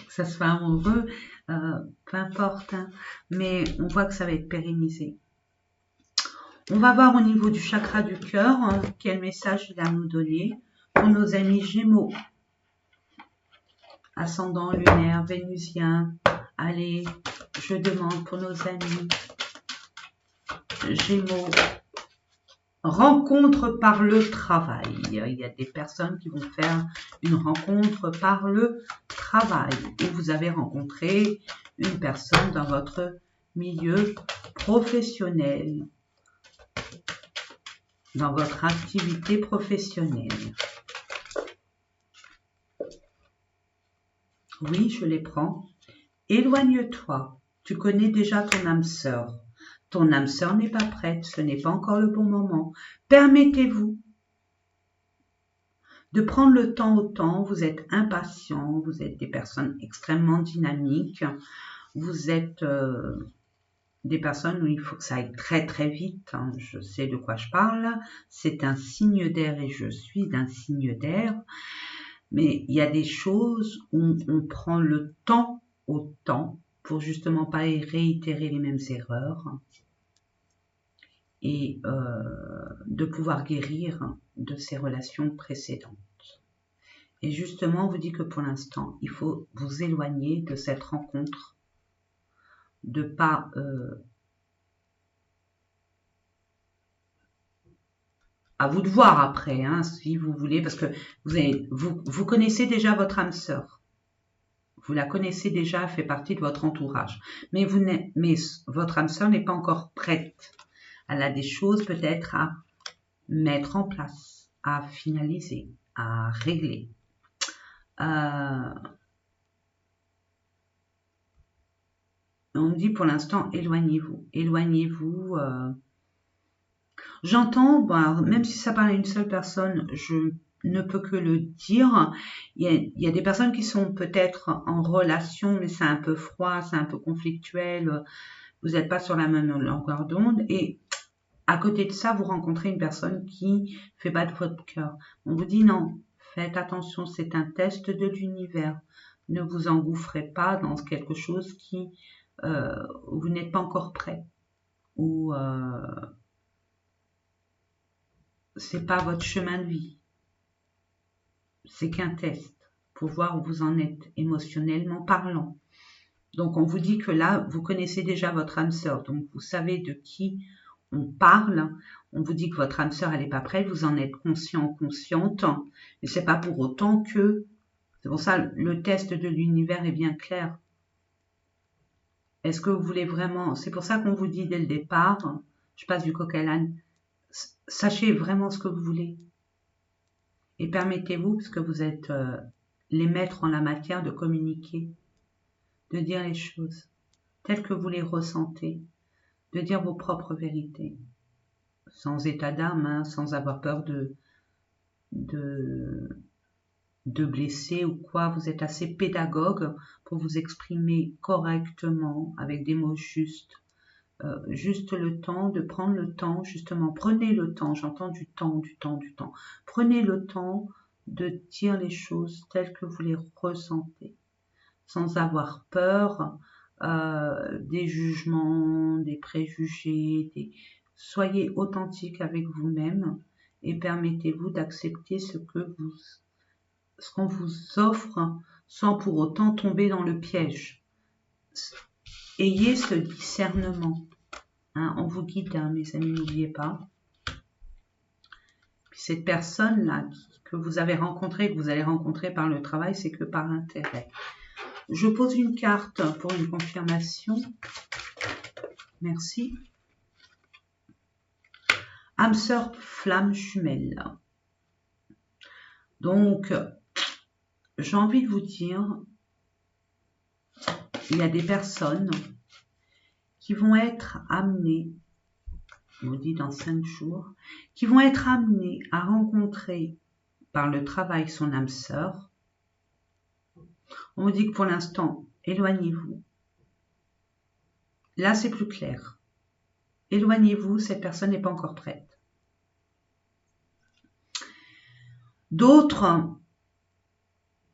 ça soit amoureux, peu importe. Hein. Mais on voit que ça va être pérennisé. On va voir au niveau du chakra du cœur, quel message il a à nous donner pour nos amis Gémeaux. Ascendant lunaire, vénusien. Allez, je demande pour nos amis Gémeaux. Rencontre par le travail. Il y a des personnes qui vont faire une rencontre par le travail. Ou vous avez rencontré une personne dans votre milieu professionnel, dans votre activité professionnelle. Oui, je les prends. Éloigne-toi. Tu connais déjà ton âme sœur. Ton âme sœur n'est pas prête. Ce n'est pas encore le bon moment. Permettez-vous de prendre le temps au temps. Vous êtes impatient. Vous êtes des personnes extrêmement dynamiques. Vous êtes des personnes où il faut que ça aille très très vite. Hein. Je sais de quoi je parle. C'est un signe d'air et je suis d'un signe d'air. Mais il y a des choses où on prend le temps au temps pour justement pas réitérer les mêmes erreurs et de pouvoir guérir de ces relations précédentes. Et justement, on vous dit que pour l'instant, il faut vous éloigner de cette rencontre, de pas à vous de voir après, hein, si vous voulez, parce que vous connaissez déjà votre âme sœur. Vous la connaissez déjà, elle fait partie de votre entourage. Mais votre âme sœur n'est pas encore prête. Elle a des choses peut-être à mettre en place, à finaliser, à régler. On dit pour l'instant, éloignez-vous. Éloignez-vous. J'entends, bon, même si ça parle à une seule personne, je ne peux que le dire. Il y a des personnes qui sont peut-être en relation, mais c'est un peu froid, c'est un peu conflictuel. Vous n'êtes pas sur la même longueur d'onde. Et à côté de ça, vous rencontrez une personne qui fait battre votre cœur. On vous dit non, faites attention, c'est un test de l'univers. Ne vous engouffrez pas dans quelque chose où vous n'êtes pas encore prêt. Ou c'est pas votre chemin de vie. C'est qu'un test pour voir où vous en êtes émotionnellement parlant. Donc on vous dit que là, vous connaissez déjà votre âme sœur, donc vous savez de qui on parle. On vous dit que votre âme sœur, elle n'est pas prête, vous en êtes conscient, consciente, mais c'est pas pour autant que... C'est pour ça, le test de l'univers est bien clair. Est-ce que vous voulez vraiment... C'est pour ça qu'on vous dit dès le départ, je passe du coq à l'âne, sachez vraiment ce que vous voulez. Et permettez-vous, parce que vous êtes les maîtres en la matière, de communiquer, de dire les choses telles que vous les ressentez, de dire vos propres vérités, sans état d'âme, hein, sans avoir peur de blesser ou quoi. Vous êtes assez pédagogue pour vous exprimer correctement, avec des mots justes. Juste le temps, de prendre le temps, justement, prenez le temps, j'entends du temps. Prenez le temps de dire les choses telles que vous les ressentez, sans avoir peur des jugements, des préjugés. Soyez authentique avec vous-même et permettez-vous d'accepter ce qu'on vous offre sans pour autant tomber dans le piège. Ayez ce discernement. Hein, on vous guide, hein, mes amis, n'oubliez pas. Puis cette personne-là que vous avez rencontrée, que vous allez rencontrer par le travail, c'est que par intérêt. Je pose une carte pour une confirmation. Merci. Âme sœur, flamme jumelle. Donc, j'ai envie de vous dire, il y a des personnes qui vont être amenées, on vous dit dans 5 jours, qui vont être amenées à rencontrer par le travail son âme sœur. On vous dit que pour l'instant, éloignez-vous. Là, c'est plus clair. Éloignez-vous, cette personne n'est pas encore prête. D'autres,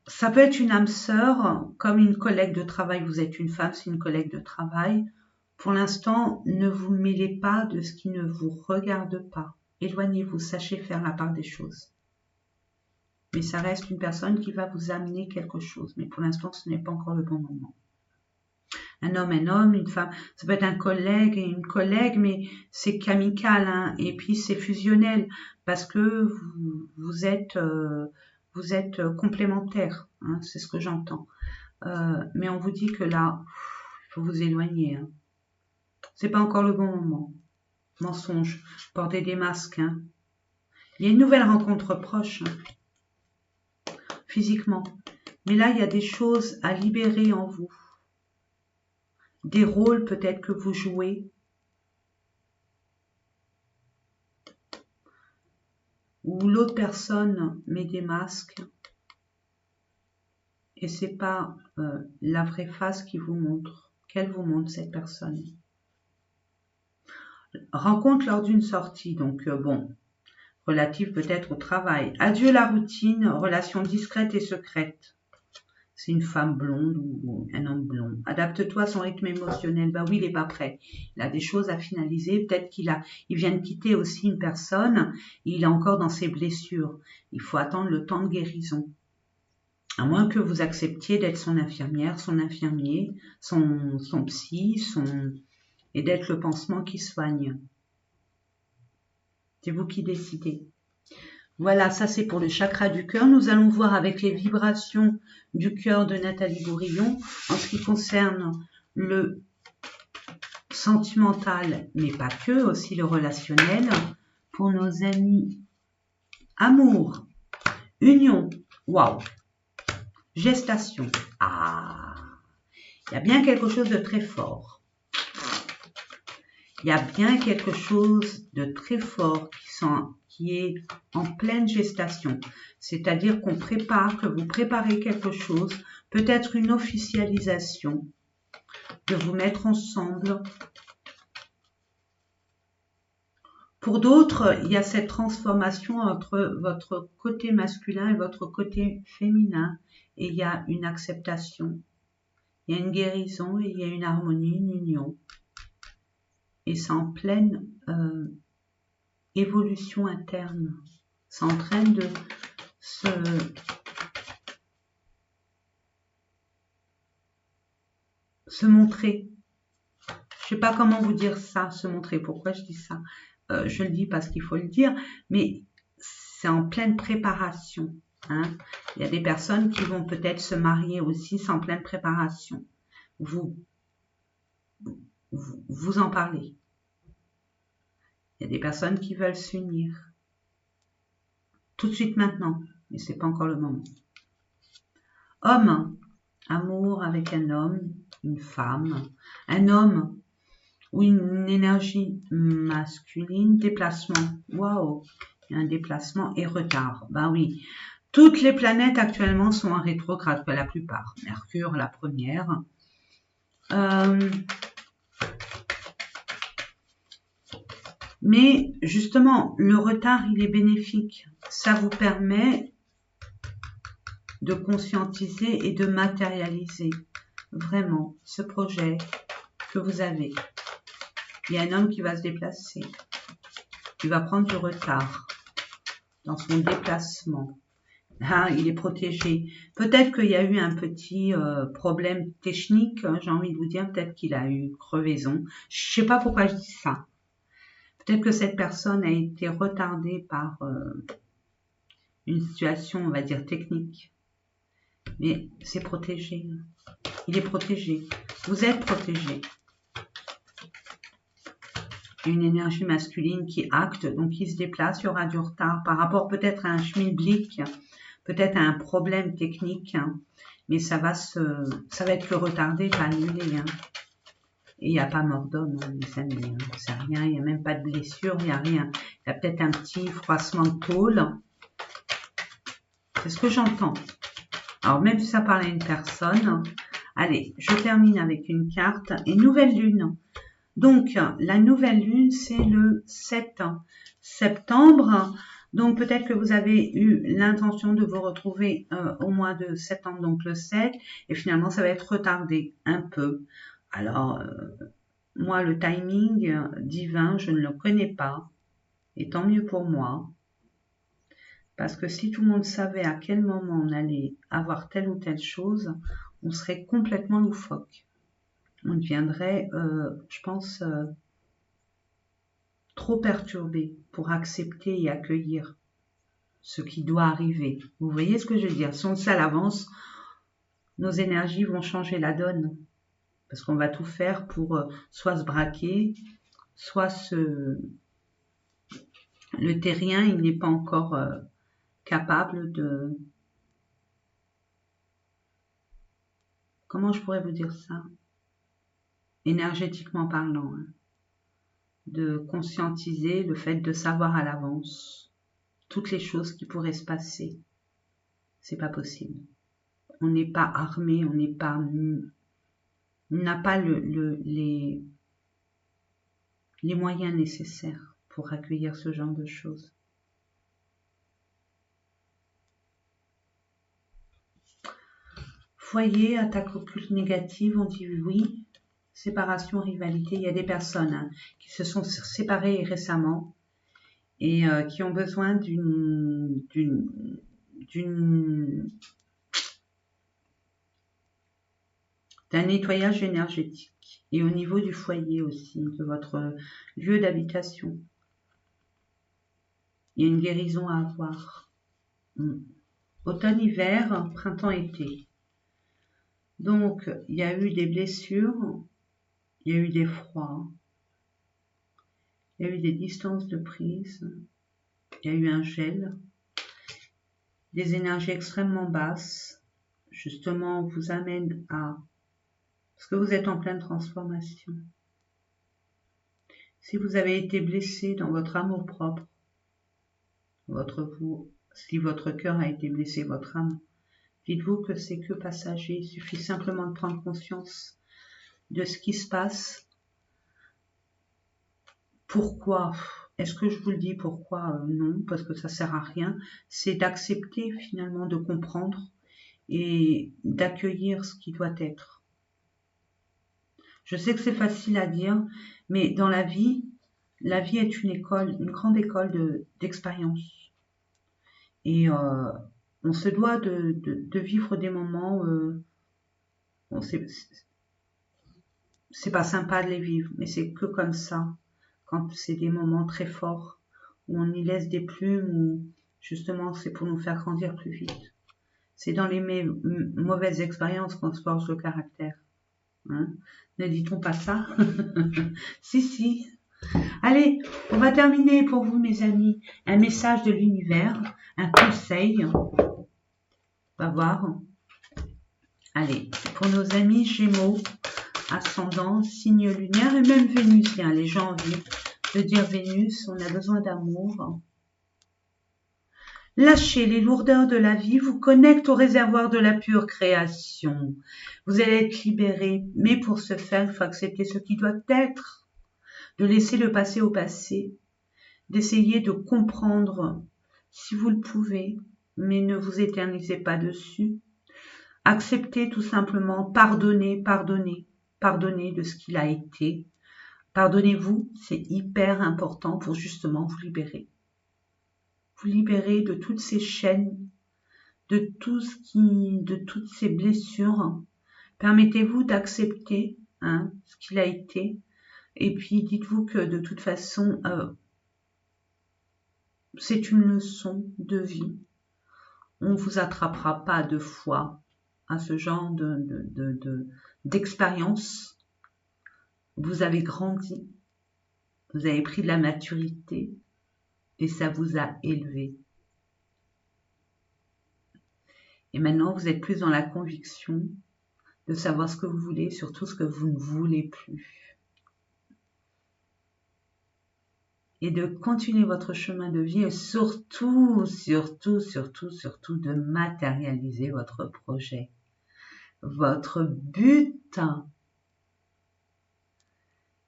ça peut être une âme sœur, comme une collègue de travail. Vous êtes une femme, c'est une collègue de travail. Pour l'instant, ne vous mêlez pas de ce qui ne vous regarde pas. Éloignez-vous, sachez faire la part des choses. Mais ça reste une personne qui va vous amener quelque chose. Mais pour l'instant, ce n'est pas encore le bon moment. Un homme, une femme, ça peut être un collègue et une collègue, mais c'est amical, hein, et puis c'est fusionnel, parce que vous êtes complémentaires, hein, c'est ce que j'entends. Mais on vous dit que là, il faut vous éloigner. Hein. C'est pas encore le bon moment. Mensonge. Portez des masques. Hein. Il y a une nouvelle rencontre proche. Physiquement. Mais là, il y a des choses à libérer en vous. Des rôles peut-être que vous jouez. Où l'autre personne met des masques. Et c'est pas la vraie face qui vous montre. Qu'elle vous montre, cette personne. Rencontre lors d'une sortie. Donc, bon, relative peut-être au travail. Adieu la routine, relation discrète et secrète. C'est une femme blonde ou un homme blond. Adapte-toi à son rythme émotionnel. Ben oui, il n'est pas prêt. Il a des choses à finaliser. Peut-être il vient de quitter aussi une personne. Et il est encore dans ses blessures. Il faut attendre le temps de guérison. À moins que vous acceptiez d'être son infirmière, son infirmier, son psy, et d'être le pansement qui soigne. C'est vous qui décidez. Voilà, ça c'est pour le chakra du cœur. Nous allons voir avec les vibrations du cœur de Nathalie Bourillon en ce qui concerne le sentimental, mais pas que, aussi le relationnel. Pour nos amis amour, union, waouh, gestation. Ah, il y a bien quelque chose de très fort. Il y a bien quelque chose de très fort qui est en pleine gestation. C'est-à-dire qu'on prépare, que vous préparez quelque chose, peut-être une officialisation, de vous mettre ensemble. Pour d'autres, il y a cette transformation entre votre côté masculin et votre côté féminin. Et il y a une acceptation, il y a une guérison et il y a une harmonie, une union. Et c'est en pleine évolution interne. C'est en train de se montrer. Je sais pas comment vous dire ça, se montrer. Pourquoi je dis ça? Je le dis parce qu'il faut le dire, mais c'est en pleine préparation. Hein. Il y a des personnes qui vont peut-être se marier aussi, c'est en pleine préparation. Vous en parlez. Il y a des personnes qui veulent s'unir. Tout de suite maintenant, mais c'est pas encore le moment. Homme, amour avec un homme, une femme, un homme ou une énergie masculine, déplacement. Waouh, il y a un déplacement et retard. Ben oui, toutes les planètes actuellement sont en rétrograde, la plupart. Mercure, la première. Mais justement, le retard, il est bénéfique. Ça vous permet de conscientiser et de matérialiser vraiment ce projet que vous avez. Il y a un homme qui va se déplacer. Il va prendre du retard dans son déplacement. Ah, il est protégé. Peut-être qu'il y a eu un petit problème technique, j'ai envie de vous dire. Peut-être qu'il a eu crevaison. Je ne sais pas pourquoi je dis ça. Peut-être que cette personne a été retardée par une situation, on va dire, technique. Mais c'est protégé. Il est protégé. Vous êtes protégé. Une énergie masculine qui acte, donc qui se déplace, il y aura du retard par rapport peut-être à un schmilblick, peut-être à un problème technique, hein, mais ça va être le retardé, pas annulé. Hein. Et il n'y a pas mort d'homme, hein, les amis, hein, c'est rien, il n'y a même pas de blessure, il n'y a rien. Il y a peut-être un petit froissement de tôle. C'est ce que j'entends. Alors même si ça parle à une personne, allez, je termine avec une carte et nouvelle lune. Donc, la nouvelle lune, c'est le 7 septembre. Donc, peut-être que vous avez eu l'intention de vous retrouver au mois de septembre, donc le 7. Et finalement, ça va être retardé un peu. Alors, moi, le timing divin, je ne le connais pas. Et tant mieux pour moi. Parce que si tout le monde savait à quel moment on allait avoir telle ou telle chose, on serait complètement loufoque. On deviendrait, je pense, trop perturbé pour accepter et accueillir ce qui doit arriver. Vous voyez ce que je veux dire? Si on le sait à l'avance, nos énergies vont changer la donne. Parce qu'on va tout faire pour soit se braquer, soit le terrien, il n'est pas encore capable de... Comment je pourrais vous dire ça? Énergétiquement parlant, hein, de conscientiser le fait de savoir à l'avance toutes les choses qui pourraient se passer. C'est pas possible. On n'est pas armé, on n'a pas les moyens nécessaires pour accueillir ce genre de choses. Foyer, attaque occulte négative, on dit oui. Séparation, rivalité, il y a des personnes qui se sont séparées récemment et qui ont besoin d'un nettoyage énergétique et au niveau du foyer aussi, de votre lieu d'habitation. Il y a une guérison à avoir. Automne, hiver, printemps, été. Donc, il y a eu des blessures, il y a eu des froids, il y a eu des distances de prise, il y a eu un gel, des énergies extrêmement basses, justement, vous amènent à... Parce que vous êtes en pleine transformation. Si vous avez été blessé dans votre amour-propre, si votre cœur a été blessé, votre âme, dites-vous que c'est que passager. Il suffit simplement de prendre conscience de ce qui se passe. Pourquoi? Est-ce que je vous le dis pourquoi? Non, parce que ça sert à rien. C'est d'accepter finalement, de comprendre et d'accueillir ce qui doit être. Je sais que c'est facile à dire, mais dans la vie est une école, une grande école d'expérience. Et on se doit de vivre des moments, c'est pas sympa de les vivre, mais c'est que comme ça, quand c'est des moments très forts, où on y laisse des plumes, où justement c'est pour nous faire grandir plus vite. C'est dans les mauvaises expériences qu'on se forge le caractère. Hein, ne dit-on pas ça? Si, si. Allez, on va terminer pour vous, mes amis, un message de l'univers, un conseil. On va voir. Allez, pour nos amis Gémeaux, ascendant, signe lunaire et même vénusien. Les gens ont envie de dire Vénus, on a besoin d'amour. Lâchez les lourdeurs de la vie, vous connecte au réservoir de la pure création. Vous allez être libéré, mais pour ce faire, il faut accepter ce qui doit être, de laisser le passé au passé, d'essayer de comprendre si vous le pouvez, mais ne vous éternisez pas dessus. Acceptez tout simplement, pardonnez de ce qu'il a été. Pardonnez-vous, c'est hyper important pour justement vous libérer. Vous libérer de toutes ces chaînes, de toutes ces blessures. Permettez-vous d'accepter ce qu'il a été. Et puis dites-vous que de toute façon, c'est une leçon de vie. On ne vous attrapera pas 2 fois à ce genre d'expérience. Vous avez grandi, vous avez pris de la maturité et ça vous a élevé. Et maintenant, vous êtes plus dans la conviction de savoir ce que vous voulez, surtout ce que vous ne voulez plus. Et de continuer votre chemin de vie et surtout de matérialiser votre projet, votre but.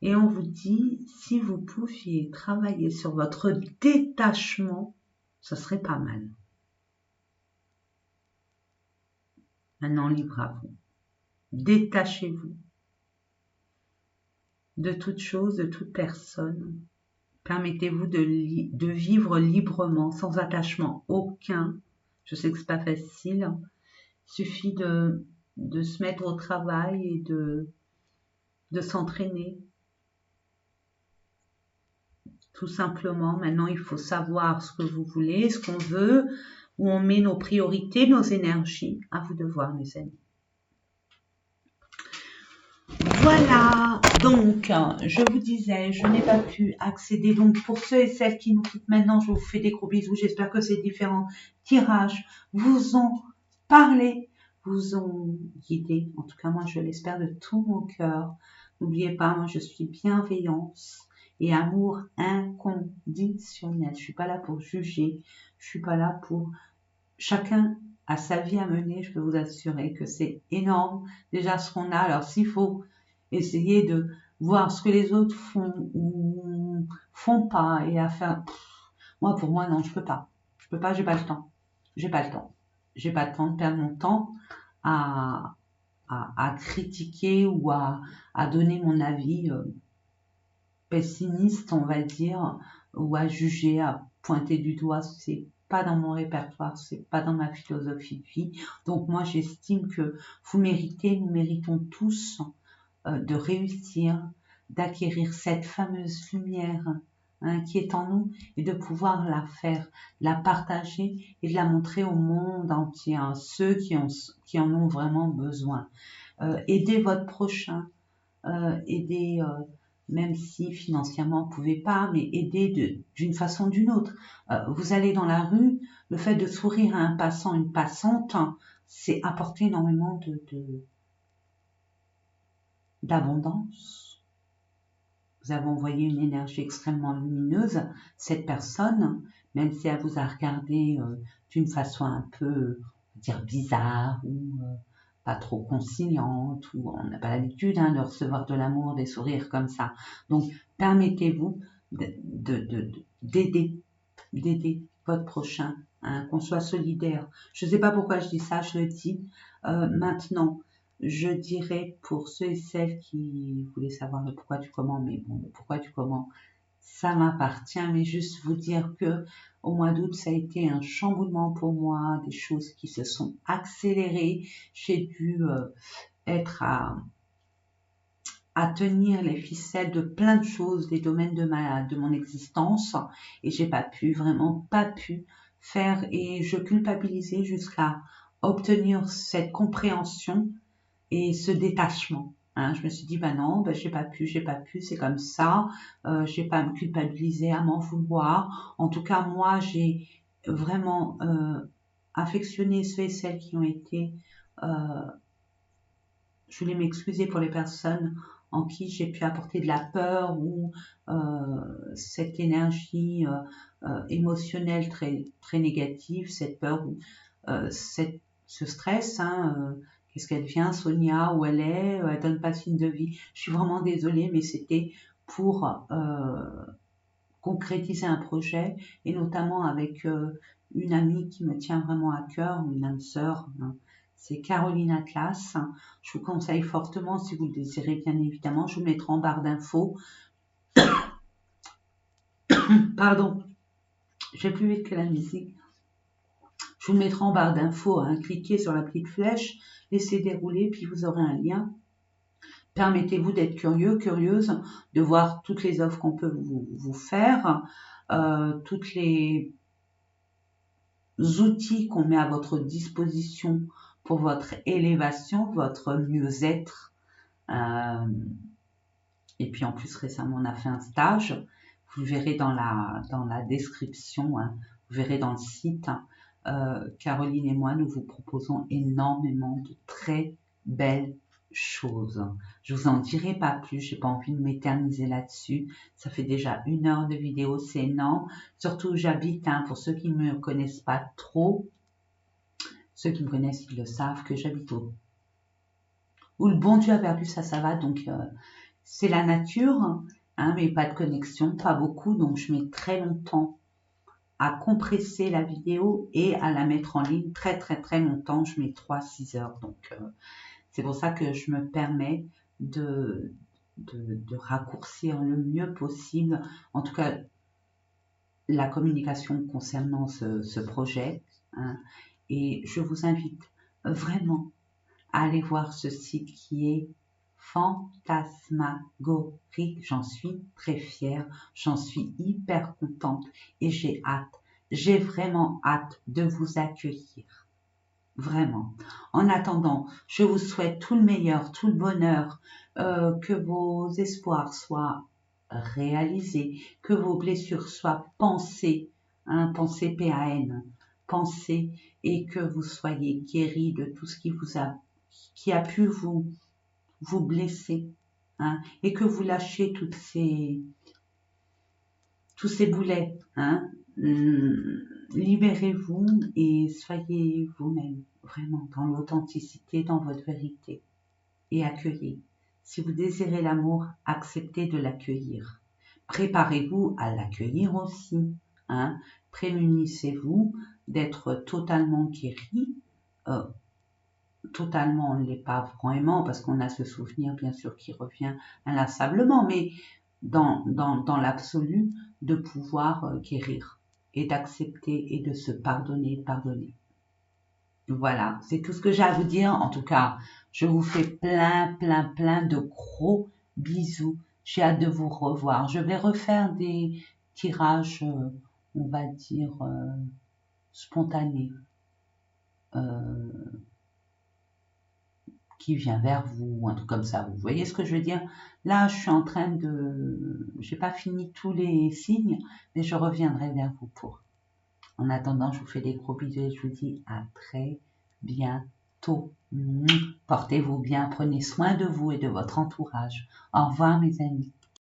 Et on vous dit, si vous pouviez travailler sur votre détachement, ce serait pas mal. Maintenant, libre à vous. Détachez-vous de toute chose, de toute personne. Permettez-vous de vivre librement, sans attachement aucun. Je sais que c'est pas facile. Il suffit de se mettre au travail et de s'entraîner. Tout simplement, maintenant, il faut savoir ce que vous voulez, ce qu'on veut, où on met nos priorités, nos énergies. À vous de voir, mes amis. Voilà, donc je vous disais, je n'ai pas pu accéder. Donc pour ceux et celles qui nous quittent maintenant, je vous fais des gros bisous. J'espère que ces différents tirages vous ont parlé, vous ont guidé. En tout cas, moi, je l'espère de tout mon cœur. N'oubliez pas, moi, je suis bienveillance et amour inconditionnel. Je suis pas là pour juger. Je suis pas là pour... Chacun a sa vie à mener. Je peux vous assurer que c'est énorme déjà ce qu'on a. Alors s'il faut essayer de voir ce que les autres font ou font pas et à faire... Moi, pour moi, non, je peux pas. Je peux pas, j'ai pas le temps. J'ai pas le temps. J'ai pas le temps de perdre mon temps à, à critiquer ou à donner mon avis pessimiste, on va dire, ou à juger, à pointer du doigt. C'est pas dans mon répertoire, c'est pas dans ma philosophie de vie. Donc moi, j'estime que vous méritez, nous méritons tous de réussir, d'acquérir cette fameuse lumière qui est en nous et de pouvoir la faire, la partager et de la montrer au monde entier, hein, ceux qui en ont vraiment besoin. Aidez votre prochain, aidez, même si financièrement vous ne pouvez pas, mais aidez d'une façon ou d'une autre. Vous allez dans la rue, le fait de sourire à un passant, une passante, c'est apporter énormément d'abondance. Vous avez envoyé une énergie extrêmement lumineuse. Cette personne, même si elle vous a regardé d'une façon un peu, on va dire, bizarre ou pas trop conciliante, ou on n'a pas l'habitude de recevoir de l'amour, des sourires comme ça. Donc, permettez-vous d'aider votre prochain, hein, qu'on soit solidaire. Je ne sais pas pourquoi je dis ça, je le dis. Maintenant, je dirais pour ceux et celles qui voulaient savoir le pourquoi du comment, mais bon, le pourquoi du comment, ça m'appartient, mais juste vous dire que au mois d'août, ça a été un chamboulement pour moi, des choses qui se sont accélérées. J'ai dû être à tenir les ficelles de plein de choses, des domaines de mon existence, et j'ai pas pu, vraiment pas pu faire, et je culpabilisais jusqu'à obtenir cette compréhension et ce détachement. Hein, je me suis dit, bah non, bah j'ai pas pu, c'est comme ça, j'ai pas à me culpabiliser, à m'en vouloir. En tout cas, moi, j'ai vraiment affectionné ceux et celles qui ont été, je voulais m'excuser pour les personnes en qui j'ai pu apporter de la peur ou cette énergie émotionnelle très, très négative, cette peur ou ce stress. Qu'est-ce qu'elle devient, Sonia, où elle est, elle donne pas signe de vie. Je suis vraiment désolée, mais c'était pour concrétiser un projet et notamment avec une amie qui me tient vraiment à cœur, une âme sœur. C'est Caroline Atlas. Je vous conseille fortement, si vous le désirez, bien évidemment. Je vous mettrai en barre d'infos. Pardon, j'ai plus vite que la musique. Je vous mettrai en barre d'infos. Cliquez sur la petite flèche, laissez dérouler, puis vous aurez un lien. Permettez-vous d'être curieux, curieuse, de voir toutes les offres qu'on peut vous faire, toutes les outils qu'on met à votre disposition pour votre élévation, votre mieux-être. Et puis en plus récemment on a fait un stage, vous le verrez dans la description, vous verrez dans le site. Caroline et moi, nous vous proposons énormément de très belles choses. Je vous en dirai pas plus, j'ai pas envie de m'éterniser là-dessus. Ça fait déjà 1 heure de vidéo, c'est énorme. Surtout où j'habite, pour ceux qui ne me connaissent pas trop, ceux qui me connaissent, ils le savent, que j'habite où le bon Dieu a perdu sa savate, donc c'est la nature, mais pas de connexion, pas beaucoup, donc je mets très longtemps à compresser la vidéo et à la mettre en ligne très très très longtemps, je mets 3-6 heures, donc c'est pour ça que je me permets de raccourcir le mieux possible, en tout cas la communication concernant ce projet, et je vous invite vraiment à aller voir ce site qui est fantasmagorique. J'en suis très fière, j'en suis hyper contente et j'ai vraiment hâte de vous accueillir. vraiment. En attendant, je vous souhaite tout le meilleur, tout le bonheur, que vos espoirs soient réalisés, que vos blessures soient pansées, hein, pansées PAN, pansées, et que vous soyez guéris de tout ce qui a pu vous blesser, hein, et que vous lâchiez tous ces boulets, hein. Libérez-vous et soyez vous-même, vraiment, dans l'authenticité, dans votre vérité, et accueillez. Si vous désirez l'amour, acceptez de l'accueillir. Préparez-vous à l'accueillir aussi, hein. Prémunissez-vous d'être totalement guéri. Euh, Totalement, on ne l'est pas vraiment, parce qu'on a ce souvenir, bien sûr, qui revient inlassablement, mais dans l'absolu, de pouvoir guérir et d'accepter et de se pardonner. Voilà, c'est tout ce que j'ai à vous dire. En tout cas, je vous fais plein de gros bisous. J'ai hâte de vous revoir. Je vais refaire des tirages, on va dire, spontanés, euh, qui vient vers vous, ou un truc comme ça. Vous voyez ce que je veux dire? Là, je suis en train de... J'ai pas fini tous les signes, mais je reviendrai vers vous pour. En attendant, je vous fais des gros bisous et je vous dis à très bientôt. Portez-vous bien, prenez soin de vous et de votre entourage. Au revoir mes amis.